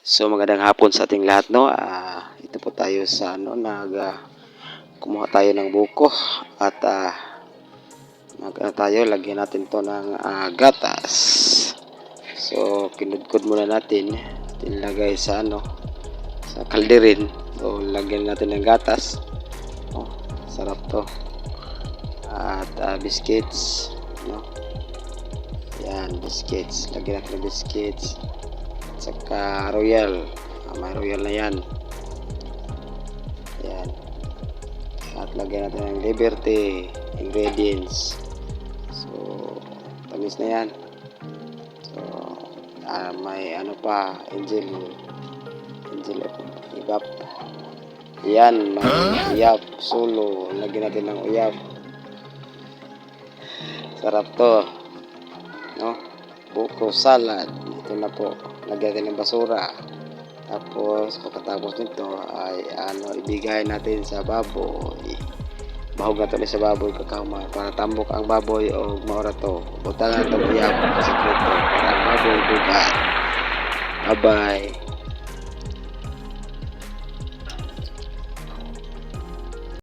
So magandang hapon sa ating lahat, no. Ito po tayo sa kumuha tayo ng buko at tayo lagyan natin to ng gatas. So kinudkod muna natin, ilagay sa sa kalderin. So lagyan natin ng gatas. Oh, sarap to. At biscuits, no. Yan, biscuits. Lagyan natin ng biscuits. Saka royal, may royal na yan. Ayan. At lagyan natin ng Liberty ingredients. So tamis na yan. So may pa, angel ibap. Yan, may uyap solo. Lagyan natin ng uyap. Sarap to, no. Buko salad. Ito na po. Lagyan natin ng basura. Tapos pagkatapos nito ay ibigay natin sa baboy. Bahog na to sa baboy kakama para tambok ang baboy o maura to. Butang na ito uyap sa sekreto para ang baboy bugat. Bye bye.